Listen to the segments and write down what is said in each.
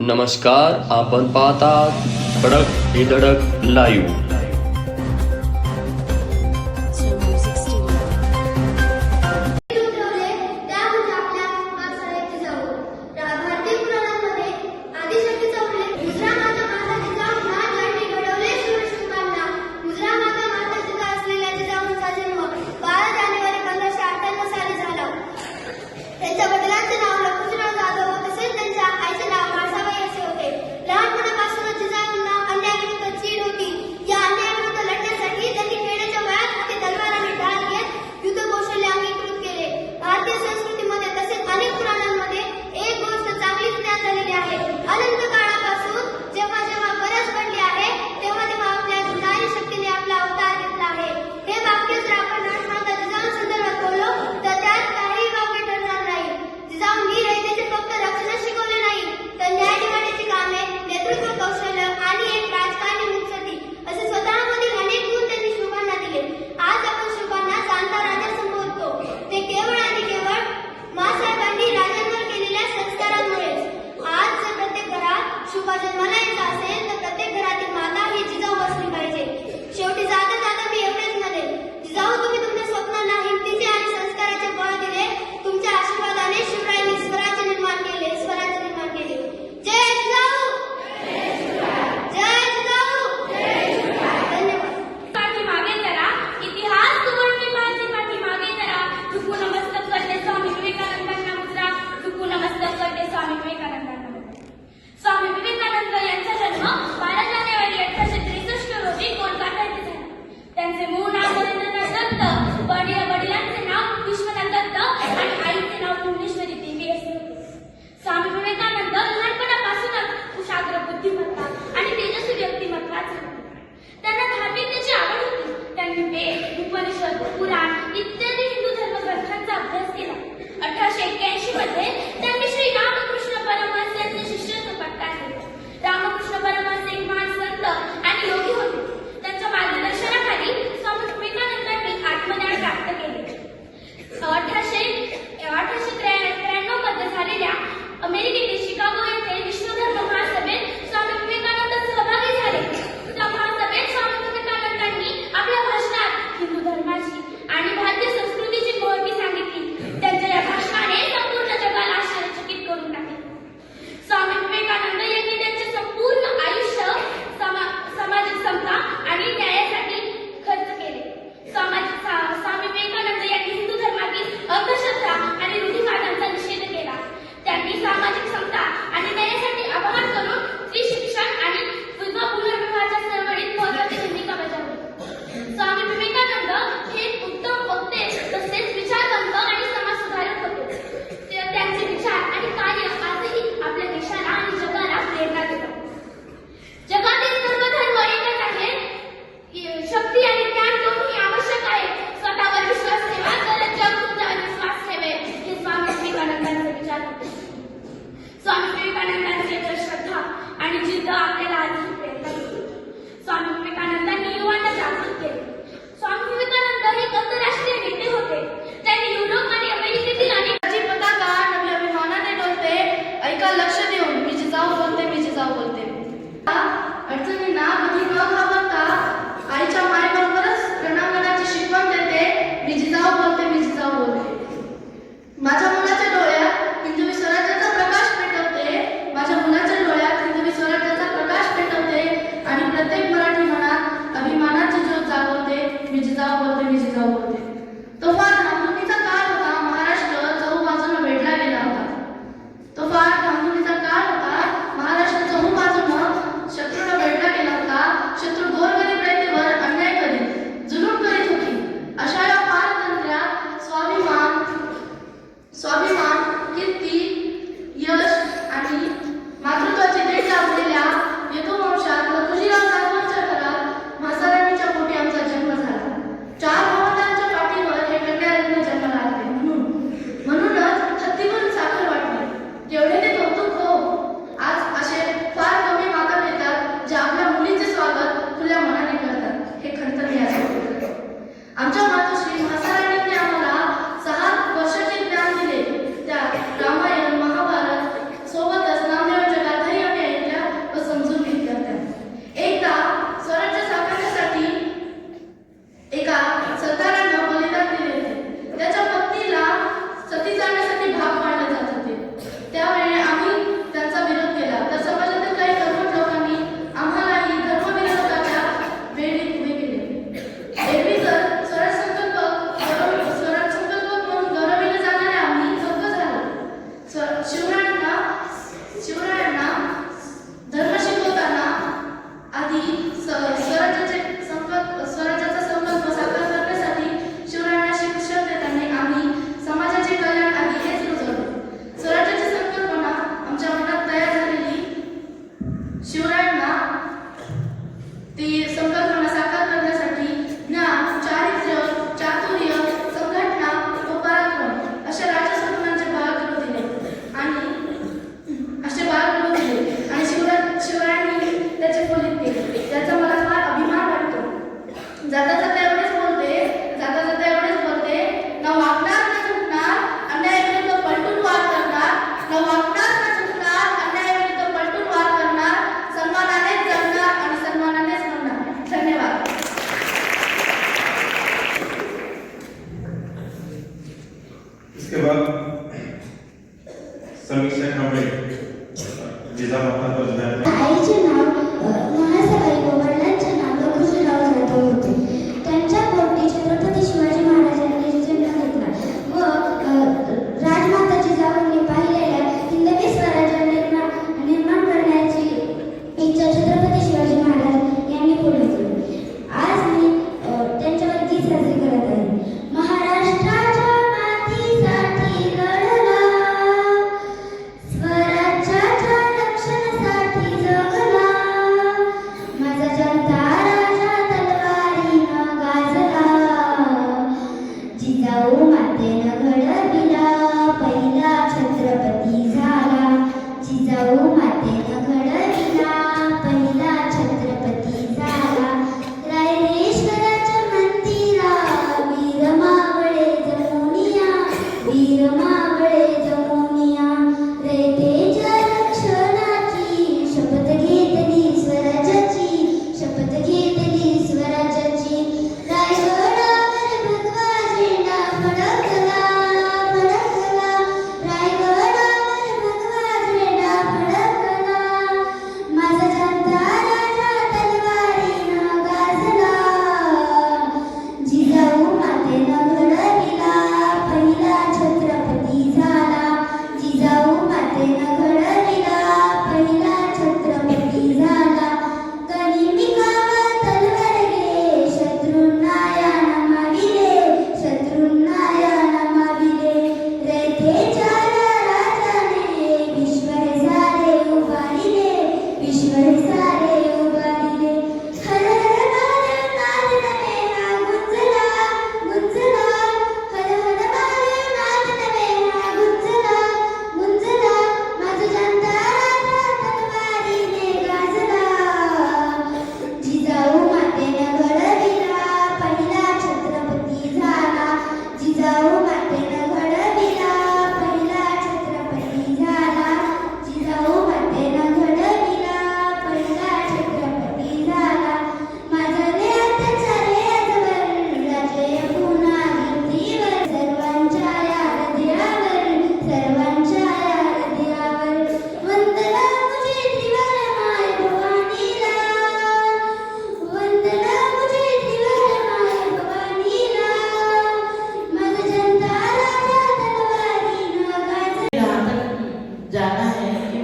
नमस्कार, आपण पाहतात खडक ही धडक लाईव्ह. या आईचे नाव महासबाई व वडिलांचे नाव लघुजीराव जाधव होते. त्यांच्या पोटी छत्रपती शिवाजी महाराजांनी जन्म घेतला व राजमाता जिजाऊंनी पाहिलेल्या हिंदवी स्वराज्य निर्माण करण्याची इच्छा छत्रपती शिवाजी महाराज यांनी पूर्ण केली. आज मी त्यांच्यावर गीत साजरी करत आहे. महाराष्ट्राच्या मातीसाठी लढला, स्वराज्याच्या रक्षणासाठी जगला, माझा जनता राजा तलवारीनं गाजला, जिजाऊ मातेनं घडविला पहिला छत्रपती झाला, जिजाऊ मातेनं घडविला पहिला छत्रपती झाला. रायरेश्वराच्या मंदिरा वीर मावळे जमुनिया, वीर मावळे जमुनिया, रयतेच्या रक्षणाची शपथ घेतली स्वराज्याची, शपथ घेतली स्वराज्याची. रायगडावर भगवा झेंडा फडकला, फडकला, रायगडावर भगवा झेंडा फडकला, माझा जनता राजा तलवारीनं गाजला, जिजाऊ मातेनं घडविला पहिला छत्रपती झाला, जिजाऊ मातेनं घडविला पहिला छत्रपती झाला. गनिमिकावा तलवार घे, शत्रूंना या नमाविले, शत्रूंना या नमाविले, रयतेच्या राजाने विश्वर सारे उभारिले, विश्वर सारे उभारिले. हर हर महादेव नाद नवे हा गुंजला, गुंजला, हर हर महादेव नाद नवे हा गुंजला, गुंजला, माझा जनता राजा तलवारीने गाजला, जिजाऊ मातेनं घडविला पहिला छत्रपती झाला, जिजाऊ मातेनं घडविला पहिला छत्रपती झाला, जिजाऊ मातेनं घडविला पहिला छत्रपती झाला. माझा रे अत्याचार आजवर राजय पुन्हा भिंतीवर, सर्वांच्या या हृदयावर, सर्वांच्या या हृदयावर. वंदना मुझे त्रिवार माय भवानीला, वंदना मुझे त्रिवार माय भवानीला, माझा जनता राजा तलवारीनं गाजला. यहाँ तक जाना है कि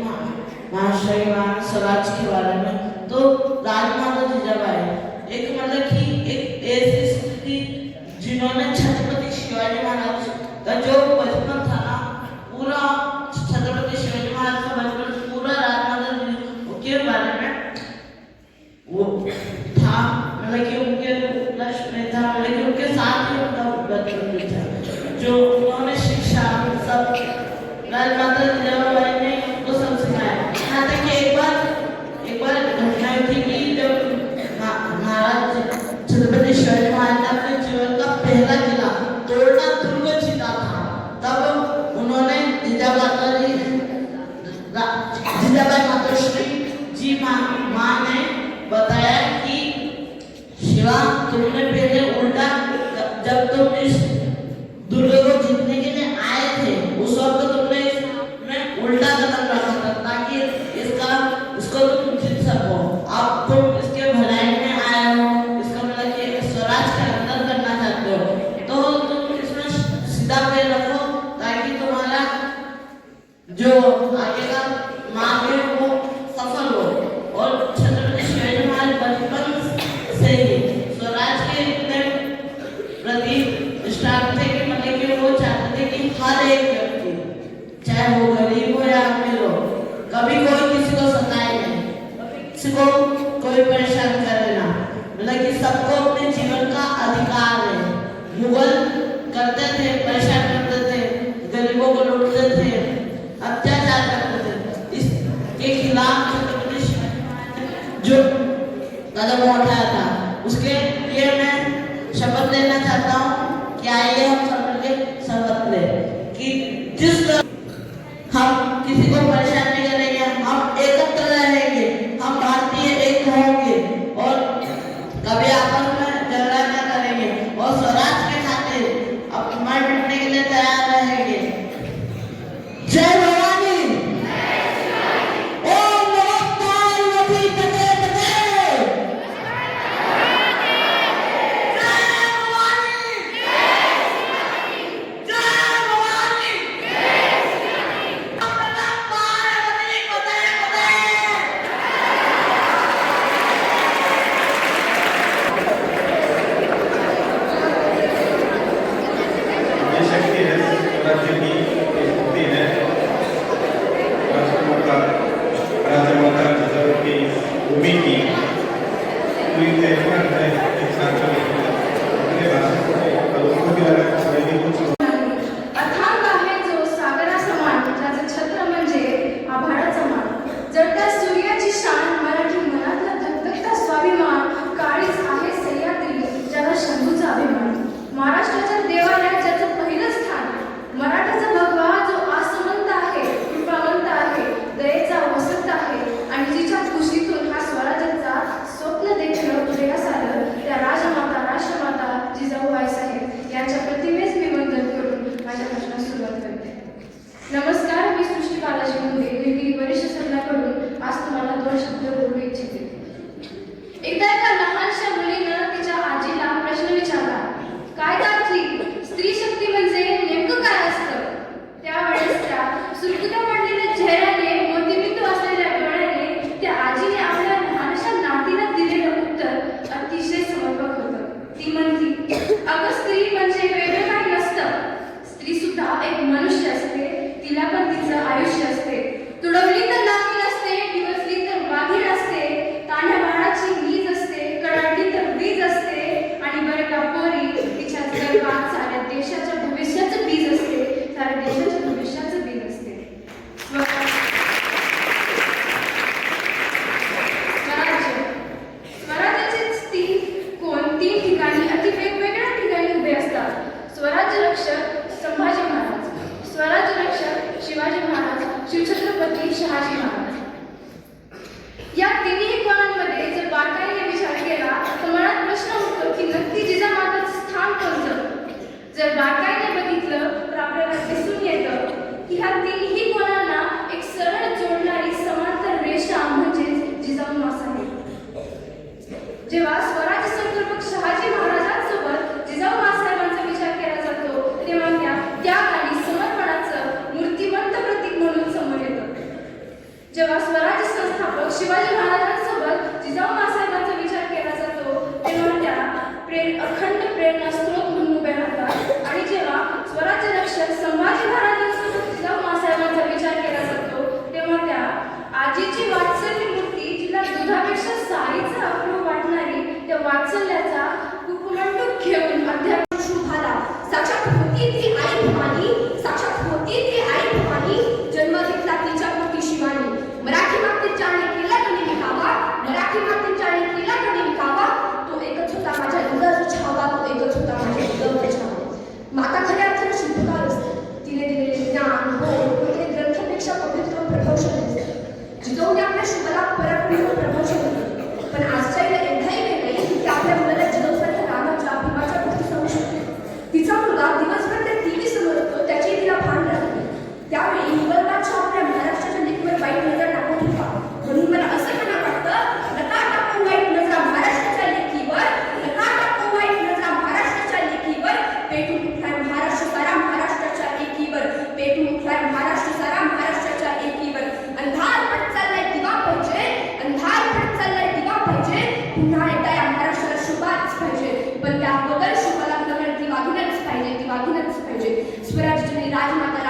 महाशयवान स्वराज के बारे में, तो राजमाता जिजाबाई एक मतलब कि एक ऐसी स्थिति जिन्होंने छत्रपति शिवाजी महाराज का जो बचपन था ना, पूरा छत्रपति शिवाजी महाराज का बचपन पूरा राजमाता जी के बारे में वो था, मतलब कि उनके लक्ष्य में था, मतलब कि उनके साथ ही उनका बचपन भी था, जो उन्होंने शिक्षा सब राजमाता जिजाबाई ने उनको सब सिखाया. यहाँ तक कि एक बार घटना हुई थी कि जब महाराज छत्रपति शिवाजी महाराज ने अपने जीवन का पहला किला तोड़ना दुर्ग जीता था, तब उन्होंने जिजाबाई मातोश्री जी माँ ने बताया कि शिवा, तुमने पहले उल्टा, जब तुम इस दुर्ग को जीतने के लिए आए थे उस वक्त तुमने इसमें उल्टा कदम रखा था ताकि इसको तुम जीत सको. अब तुम इसके भलाई में आए हो, इसका मतलब कि स्वराज के अंदर करना चाहते हो, तो तुम इसमें सीधा पैर रखो ताकि तुम्हारा जो आगे का मार्ग है वो सफल हो. और छत्रपति शिवाजी महाराज बचपन से ही स्वराज के प्रति स्टार्ट थे कि मतलब कि वो चाहते थे कि हर एक व्यक्ति, चाहे वो गरीब हो या अमीर हो, कभी कोई किसी को सताए नहीं, किसी को कोई परेशान करे ना, मतलब कि सबको अपने जीवन का अधिकार है. मुगल करते थे, परेशान करते थे, गरीबों को लूटते थे, अत्याचार करते थे, इसके खिलाफ छत्रपति जो कदम उठाया था उसके लिए मैं शपथ लेना चाहता हूँ कि आइए हम सब मिलकर शपथ लें कि जिस हम किसी को परेशान नहीं करेंगे, हम एकत्र रहेंगे, हम भारतीय एक होंगे और कभी आपस में झगड़ा न करेंगे और स्वराज के खातिर अपना मिटने के लिए तैयार रहेंगे. जय भवानी. जेव्हा स्वराज्य संकल्पक शहाजी महाराजांसोबत जिजाऊ माँसाहेबांचा विचार केला जातो तेव्हा त्याग आणि समर्पणाचं मूर्तिमंत प्रतीक म्हणून समोर येतं. जेव्हा स्वराज्य संस्थापक शिवाजी महाराजांसोबत जिजाऊ माँसाहेबांचा विचार केला जातो तेव्हा त्या अखंड प्रेरणा स्रोत म्हणून उभे राहतात. आणि जेव्हा स्वराज्य रक्षक संभाजी महाराजांसोबत जिजाऊ माँसाहेबांचा विचार केला जातो तेव्हा त्या आजीची वात्सल्य मूर्ती जिला दुधापेक्षा सारीचा अप्रूप वाटणारी त्या वात्सल्याचा कुकुमंडूक घेऊन अध्यात्म शुभाला साक्षात होती ती आई भवानी, साक्षात होती ती आई भवानी, जन्म घेतला तिच्या पोटी शिवानी. मराठी मातेच्याने केला गणी विकावा, मराठी मातेच्याने केला गणी विकावा. तो एकच होता माझ्या दुधाचा छावा, तो एकच होता माझ्या दुधाचा छावा. माता खऱ्या अर्थाने शुभकार असते. तिने दिलेले ज्ञान बोध हे ग्रंथापेक्षा पवित्र प्रभावशाली असते. जिजाऊने आपल्या शुभाला पराक्रमी प्रभावशाली होते. पण आजच्या या एवढाही वेळ नाही की आपल्या मुलाला जिजाऊसारख्या रामाच्या भीमाच्या गोष्टी सांगू शकते. तिचा मुलगा दिवसभर त्या टीव्ही समोर असतो, त्याची तिला भान राहते. त्यावेळी मुघलराजच्या आपल्या महाराष्ट्राच्या लेकीवर वाईट नजर टाकत होता. म्हणून मला असं म्हणा वाटतं, नका टाकू वाईट नजरा महाराष्ट्राच्या लेकीवर, नका टाकू वाईट नजरा महाराष्ट्राच्या लेकीवर. पेटून उठलाय महाराष्ट्र सारा महाराष्ट्राच्या एकीवर, पेटून उठलाय महाराष्ट्र सारा महाराष्ट्राच्या एकीवर. अंधार पडत चाललाय दिवा पाहिजे, अंधार पडत चाललाय दिवा पाहिजे. पुन्हा एकदा या महाराष्ट्राला शुभाच पाहिजे. पण त्या बदल शुभाला दिवा घेणंच पाहिजे, दिवा घेणंच पाहिजे. स्वराज्याने राजमाता